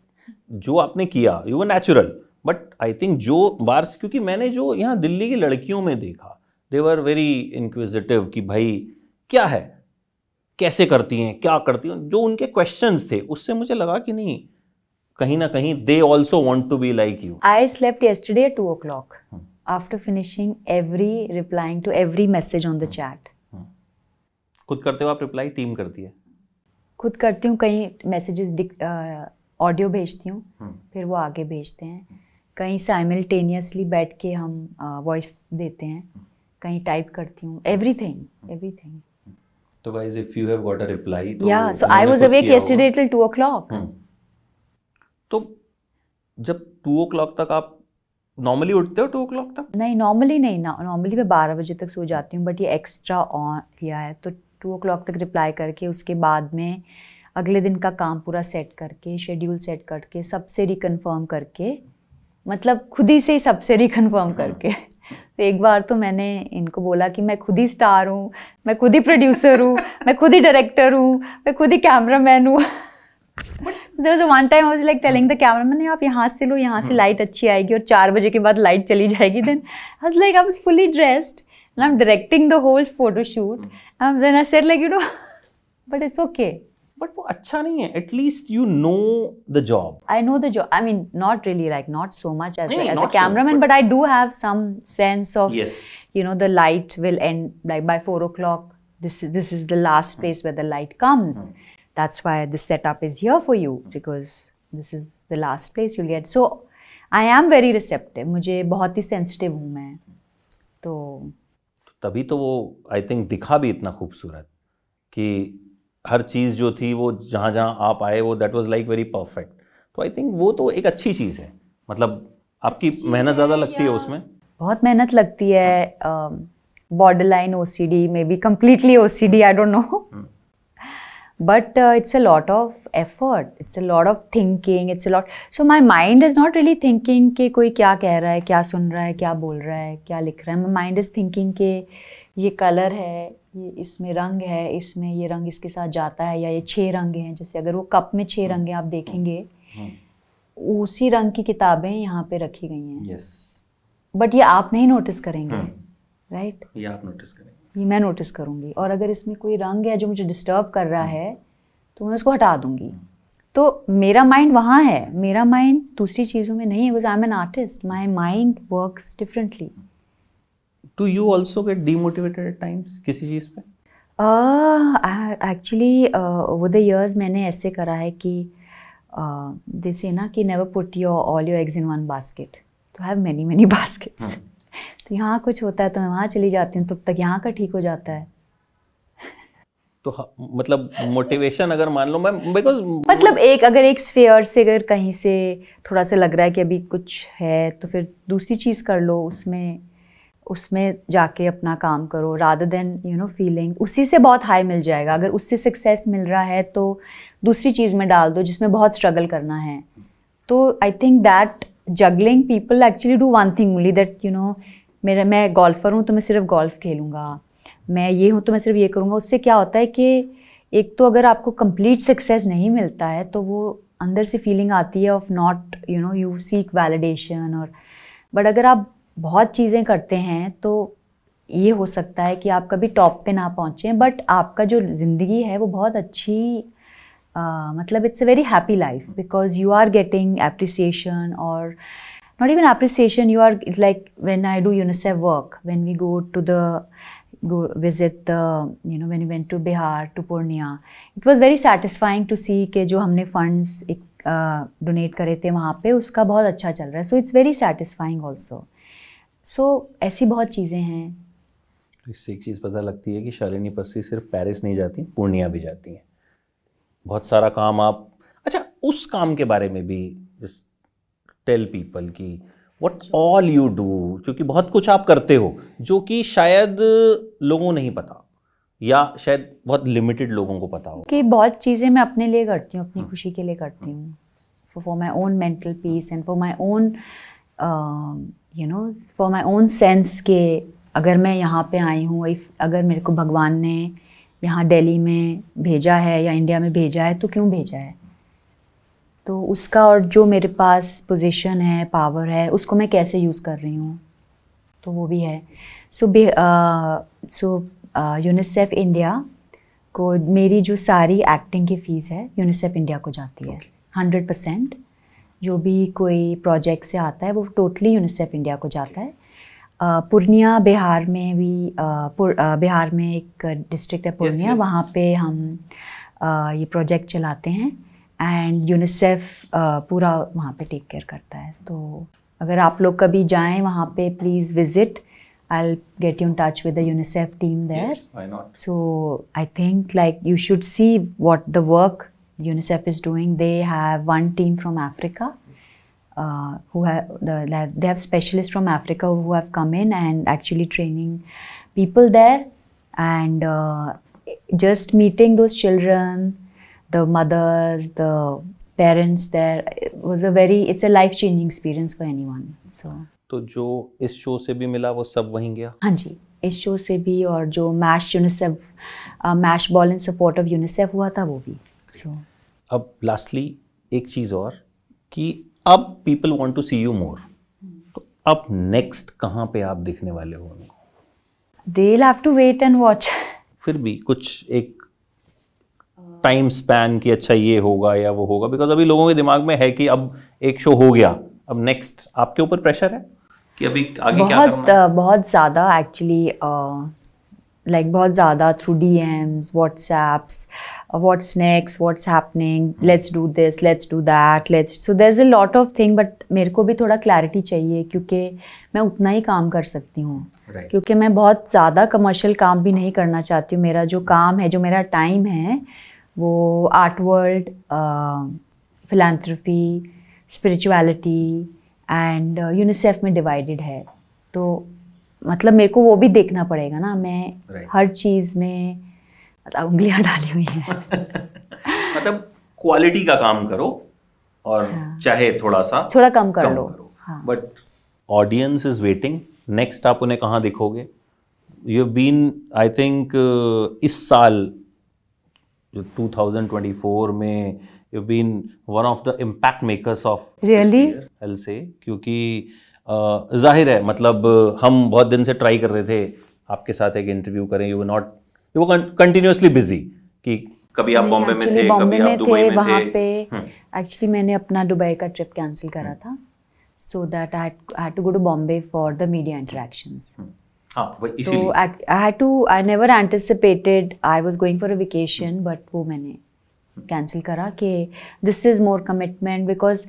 जो आपने किया, you were natural. But I think जो बार्स, क्योंकि मैंने जो यहाँ दिल्ली की लड़कियों में देखा, दे वर वेरी इंक्विजिटिव कि भाई क्या है, कैसे करती हैं, क्या करती हैं, जो उनके क्वेश्चंस थे, उससे मुझे लगा कि नहीं, कहीं ना कहीं they also want to be like you. I slept yesterday at 2 o'clock after finishing replying to every message on the chat. खुद करते हो आप रिप्लाई, टीम करती है? खुद करती हूँ. कहीं मैसेजेस ऑडियो भेजती हूँ, फिर वो आगे भेजते हैं. कहीं साइमल्टेनियसली बैठ के हम वॉइस देते हैं, कहीं टाइप करती हूँ. एवरीथिंग. तो guys, if you have got a reply, yeah so I was awake yesterday till 2 o'clock. तो जब 2 o'clock तक आप नॉर्मली उठते हो? 2 o'clock तक? नहीं, नॉर्मली नहीं. नॉर्मली मैं 12 बजे तक सो जाती हूँ, बट ये एक्स्ट्रा ऑन किया है, तो 2 o'clock तक रिप्लाई करके उसके बाद में अगले दिन का काम पूरा सेट करके, शेड्यूल सेट करके, सबसे रिकन्फर्म करके, मतलब खुद ही से ही सबसे रिकन्फर्म करके. तो एक बार तो मैंने इनको बोला कि मैं खुद ही स्टार हूँ, मैं खुद ही प्रोड्यूसर हूँ, मैं खुद ही डायरेक्टर हूँ, मैं खुद ही कैमरामैन हूँ. There was one time I was like telling the cameraman, आप यहाँ से लो, यहाँ से लाइट अच्छी आएगी और 4 बजे के बाद लाइट चली जाएगी. Then I was like, I was fully dressed and I'm directing the whole photo shoot. And then I said like, you know, but it's okay. But वो अच्छा नहीं है. At least you know the job. I know the job. I mean, not really, like not so much as a not cameraman, so, but I do have some sense of, yes, you know, the light will end like by 4 o'clock. This is the last place where the light comes. That's why the setup is here for you, because this is the last place you'll get. So I am very receptive, मुझे बहुत ही सेंसिटिव हूँ मैं, तो तभी तो वो आई थिंक दिखा भी इतना खूबसूरत कि हर चीज़ जो थी वो जहाँ जहाँ आप आए वो that was like very perfect. तो आई थिंक वो तो एक अच्छी चीज़ है, मतलब आपकी मेहनत ज़्यादा लगती है उसमें। बहुत मेहनत लगती है, borderline OCD, may be completely OCD, I don't know, but it's a lot of effort, it's a lot of thinking, it's a lot, so my mind is not really thinking कि कोई क्या कह रहा है, क्या सुन रहा है, क्या बोल रहा है, क्या लिख रहा है। my mind is thinking कि ये कलर है, ये इसमें रंग है, इसमें ये रंग इसके साथ जाता है, या ये 6 रंग हैं, जैसे अगर वो कप में 6 रंग हैं आप देखेंगे, उसी रंग की किताबें यहाँ पे रखी गई हैं। यस, बट ये आप नहीं नोटिस करेंगे, राइट? ये आप नोटिस करेंगे, ये मैं नोटिस करूँगी, और अगर इसमें कोई रंग है जो मुझे डिस्टर्ब कर रहा है तो मैं उसको हटा दूँगी। तो मेरा माइंड वहाँ है, मेरा माइंड दूसरी चीज़ों में नहीं है, because I am an artist, my mind works differently. Do you also get demotivated at times किसी चीज़ पे? एक्चुअली ओवर द इयर्स मैंने ऐसे करा है कि जैसे ना कि never put your all your eggs in one basket, तो हैव मैनी मैनी बास्केट्स। तो यहाँ कुछ होता है तो मैं वहाँ चली जाती हूँ, तब तक यहाँ का ठीक हो जाता है। तो मतलब मोटिवेशन अगर मान लो मैं, बिकॉज मतलब अगर एक स्फीयर से अगर कहीं से थोड़ा सा लग रहा है कि अभी कुछ है, तो फिर दूसरी चीज़ कर लो, उसमें जाके अपना काम करो, रादर देन फीलिंग उसी से बहुत हाई मिल जाएगा। अगर उससे सक्सेस मिल रहा है तो दूसरी चीज़ में डाल दो जिसमें बहुत स्ट्रगल करना है। तो I think that juggling people actually do one thing only, that मैं गोल्फर हूँ तो मैं सिर्फ गोल्फ खेलूँगा, मैं ये हूँ तो मैं सिर्फ ये करूँगा। उससे क्या होता है कि एक तो अगर आपको कंप्लीट सक्सेस नहीं मिलता है तो वो अंदर से फीलिंग आती है of not you seek validation, और बट अगर आप बहुत चीज़ें करते हैं तो ये हो सकता है कि आप कभी टॉप पे ना पहुँचें, बट आपका जो ज़िंदगी है वो बहुत अच्छी, मतलब it's a very happy life, because you are getting appreciation, और not even appreciation, you are like when I do UNICEF work, when we go visit the when we went to Bihar, to Purnia, it was very satisfying to see कि जो हमने funds donate करे थे वहाँ पे उसका बहुत अच्छा चल रहा है, so it's very satisfying also। so ऐसी बहुत चीज़ें हैं। इससे एक चीज़ पता लगती है कि शालिनी पस्सी सिर्फ पेरिस नहीं जाती, पूर्णिया भी जाती हैं। बहुत सारा काम आप, अच्छा उस काम के बारे में भी टेल पीपल की व्हाट ऑल यू डू, क्योंकि बहुत कुछ आप करते हो जो कि शायद लोगों नहीं पता, या शायद बहुत लिमिटेड लोगों को पता हो। कि बहुत चीज़ें मैं अपने लिए करती हूँ, अपनी खुशी के लिए करती हूँ, for my own mental peace and for my own for my own sense के अगर मैं यहाँ पे आई हूँ, अगर मेरे को भगवान ने यहाँ दिल्ली में भेजा है या इंडिया में भेजा है तो क्यों भेजा है, तो उसका और जो मेरे पास पोजीशन है, पावर है, उसको मैं कैसे यूज़ कर रही हूँ, तो वो भी है। सो यूनिसेफ इंडिया को मेरी जो सारी एक्टिंग की फ़ीस है यूनिसेफ इंडिया को जाती है 100%। जो भी कोई प्रोजेक्ट से आता है वो टोटली यूनिसेफ इंडिया को जाता है। पूर्णिया बिहार में भी, बिहार में एक डिस्ट्रिक्ट है पूर्णिया, वहाँ पे हम ये प्रोजेक्ट चलाते हैं एंड यूनिसेफ पूरा वहाँ पे टेक केयर करता है। तो अगर आप लोग कभी जाएं वहाँ पे, please visit, I'll get you in touch with the UNICEF team there. Yes, why not? So I think like you should see what the work UNICEF is doing. They have one team from Africa they have specialists from Africa who have come in and actually training people there, and just meeting those children, the mothers, the parents there, it's a life-changing experience for anyone. So तो जो इस शो से भी मिला वो सब वहीं गया? हाँ जी, इस शो से भी, और जो mash UNICEF mash ball in support of UNICEF हुआ था वो भी। So अब लास्टली एक चीज़ और कि अब people want to see you more, तो अब नेक्स्ट कहाँ पे आप दिखने वाले हो उनको? They'll have to wait and watch. फिर भी कुछ एक टाइम स्पैन कि अच्छा ये होगा या वो होगा, बिकॉज अभी लोगों के दिमाग में है कि अब एक शो हो गया, अब नेक्स्ट आपके ऊपर प्रेशर है कि अभी आगे क्या करना है? बहुत ज़्यादा एक्चुअली, लाइक बहुत ज़्यादा through DMs, WhatsApps, what's next, what's happening, let's do this, let's do that, so there's a lot of thing, but मेरे को भी थोड़ा क्लैरिटी चाहिए क्योंकि मैं उतना ही काम कर सकती हूँ, क्योंकि मैं बहुत ज़्यादा कमर्शियल काम भी नहीं करना चाहती हूँ. मेरा जो काम है, जो मेरा टाइम है, वो art world, philanthropy, spirituality and UNICEF में डिवाइडेड है. तो मतलब मेरे को वो भी देखना पड़ेगा ना. मैं हर चीज़ में उंगलियां डाली हुई हैं. मतलब क्वालिटी का काम करो और चाहे थोड़ा कम कर लो. But audience is waiting. Next आप उन्हें कहाँ दिखोगे? You have been, I think इस साल जो 2024 में you have been one of the impact makers of really, I will say, क्योंकि जाहिर है मतलब हम बहुत दिन से ट्राई कर रहे थे आपके साथ एक इंटरव्यू करें. यू वर कंटिन्यूअसली बिजी कि कभी आप बॉम्बे में थे, कभी आप दुबई में वहाँ पे एक्चुअली मैंने अपना दुबई का ट्रिप कैंसिल करा था, so that I had to go to Bombay for the media interactions. तो I never anticipated, I was going for a vacation, but वो मैंने कैंसिल करा कि this is more commitment, because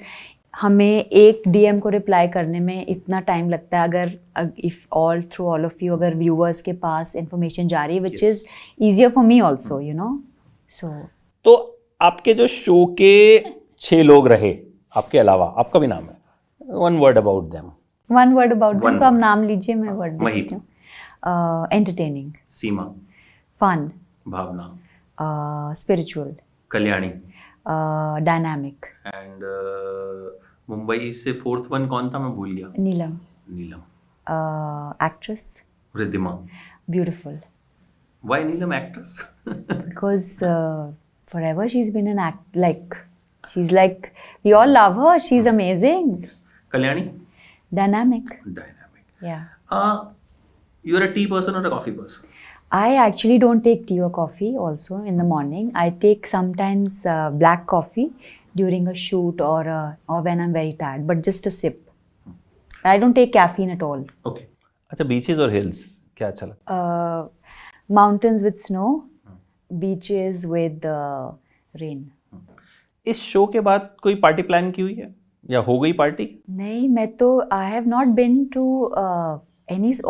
हमें एक डीएम को रिप्लाई करने में इतना टाइम लगता है. अगर if all through all of you, अगर व्यूअर्स के पास इंफॉर्मेशन जा रही है, which is easier for me also, you know. So तो आपके जो शो के 6 लोग रहे आपके अलावा, आपका भी नाम है, वन वर्ड अबाउट देम. तो आप नाम लीजिए, मैं वर्ड देती हूँ. Entertaining, Seema, fun, Bhavna, spiritual, Kalyani, dynamic, and Mumbai से 4th वन कौन था, मैं भूल गया. Neelam, actress, Riddhima, beautiful. Why Neelam actress? Because forever she's been an she's like, we all love her, she's amazing. Kalyani, dynamic. Yeah. You're a tea person or a coffee person? I actually don't take tea or coffee also in the morning. I take sometimes black coffee during a shoot or when I'm very tired, but just a sip. I don't take caffeine at all. Okay. अच्छा, beaches और hills क्या अच्छा लगता? Mountains with snow, beaches with rain. इस शो के बाद कोई पार्टी प्लान की हुई है या हो गई पार्टी? नहीं, मैं तो I have not been to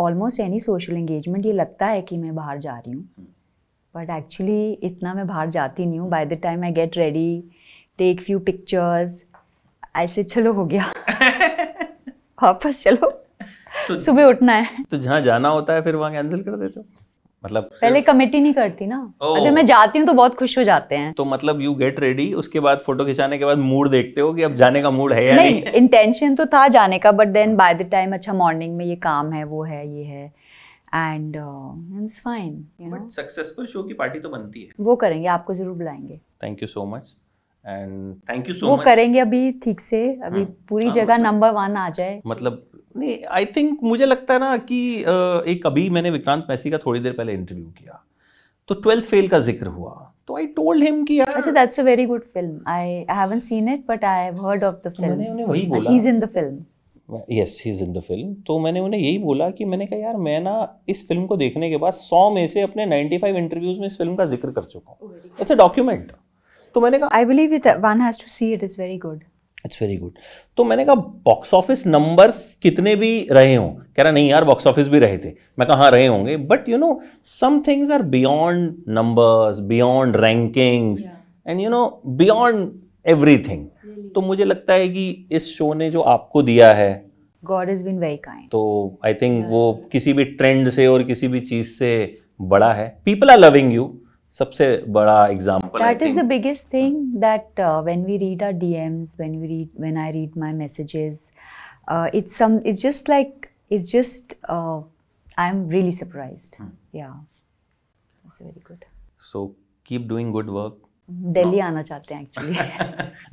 almost any social engagement. ये लगता है कि मैं बाहर जा रही हूँ, but actually इतना मैं बाहर जाती नहीं हूँ. By the time I get ready, take few pictures, ऐसे चलो हो गया. वापस चलो, तो सुबह उठना है. तो जहाँ जाना होता है फिर वहाँ कैंसिल कर देते हो? मतलब पहले कमिटी नहीं करती ना. अगर मैं जाती हूँ तो बहुत खुश हो जाते हैं. तो मतलब यू गेट रेडी, उसके बाद फोटो खिंचाने के बाद मूड देखते हो कि अब जाने का मूड है या नहीं? इंटेंशन तो था जाने का, but then by the time अच्छा मॉर्निंग में ये काम है, वो है, ये है, and it's fine, you know. Successful show की पार्टी तो बनती है. वो करेंगे, आपको जरूर बुलाएंगे. Thank you so much and thank you so much. वो करेंगे अभी ठीक से, अभी पूरी जगह नंबर 1 आ जाए. मतलब नहीं, आई थिंक मुझे लगता है ना कि एक अभी मैंने विक्रांत मैसी का थोड़ी देर पहले इंटरव्यू किया, तो 12th फेल का जिक्र हुआ, तो आई टोल्ड हिम कि यार अच्छा, that's a very good film. I haven't seen it but I have heard of the film. मैंने उन्हें वही बोला, he is in the film. Yes, he is in the film. तो मैंने उन्हें यही बोला कि मैंने कहा यार मैं ना इस फिल्म को देखने के बाद 100 में से अपने 95 इंटरव्यूज में इस फिल्म का जिक्र कर चुका हूँ. It's a document. तो मैंने कहा I believe it, one has to see it, is very good. It's very good. तो मैंने कहा बॉक्स ऑफिस नंबर्स कितने भी रहे हों, कह रहा नहीं यार बॉक्स ऑफिस भी रहे थे. मैं कहा हाँ रहे होंगे, but you know some things are beyond numbers, beyond rankings and you know beyond everything. तो मुझे लगता है कि इस शो ने जो आपको दिया है, God has been very kind. तो आई थिंक वो किसी भी ट्रेंड से और किसी भी चीज से बड़ा है. पीपल आर लविंग यू, सबसे बड़ा example. That is the biggest thing, that when we read our DMs, when I read my messages, it's just like, I'm really surprised. Yeah, it's very good. So keep doing good work. Delhi आना चाहते हैं एक्चुअली.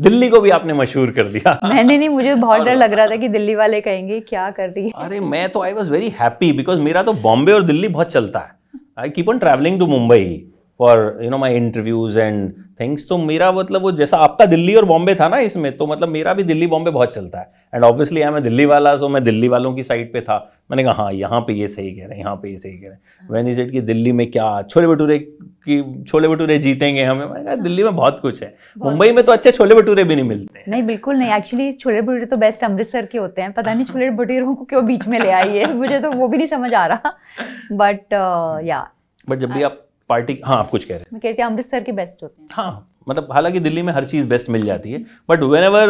दिल्ली को भी आपने मशहूर कर दिया. मैंने नहीं, मुझे बहुत डर लग रहा था कि दिल्ली वाले कहेंगे क्या कर रही है. अरे मैं तो I was very happy because मेरा तो बॉम्बे और दिल्ली बहुत चलता है. I keep on travelling to Mumbai for you know my interviews and things. तो मेरा मतलब वो जैसा आपका दिल्ली और बॉम्बे था ना इसमें, तो मतलब मेरा भी दिल्ली बॉम्बे बहुत चलता है। एंड ऑब्वियसली मैं दिल्ली वाला, सो मैं दिल्ली वालों की साइड पे था। मैंने कहा हाँ यहाँ पे ये सही कह रहे हैं, यहाँ पे ये सही कह रहे हैं। व्हेन इज इट कि दिल्ली में क्या छोले भटूरे जीतेंगे हमें, मैंने कहा दिल्ली में बहुत कुछ है, मुंबई में तो अच्छे छोले भटूरे भी नहीं मिलते। नहीं बिल्कुल नहीं, एक्चुअली छोले भटूरे तो बेस्ट अमृतसर के होते हैं। पता नहीं छोले भटूरों को क्यों बीच में ले आई है, मुझे तो वो भी नहीं समझ आ रहा। बट जब भी आप पार्टी, हाँ आप कुछ कह रहे हैं? मैं कहती हूँ अमृतसर के बेस्ट होते हैं। हाँ मतलब हालांकि दिल्ली में हर चीज़ बेस्ट मिल जाती है, but whenever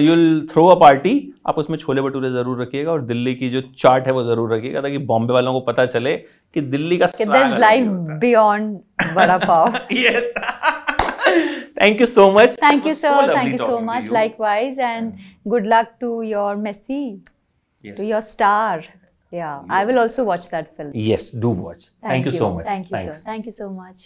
you will throw a party, आप उसमें छोले भटूरे ज़रूर रखिएगा और दिल्ली की जो चाट है वो ज़रूर रखिएगा, ताकि बॉम्बे वालों को पता चले कि दिल्ली का life beyond vada pav. Yes, thank you so much. Thank you sir, thank you so much, likewise, and good luck to your Messi, to your star. Yeah, I will also watch that film. Yes, do watch. Thank you so much. Thank you, sir. Thank you so much.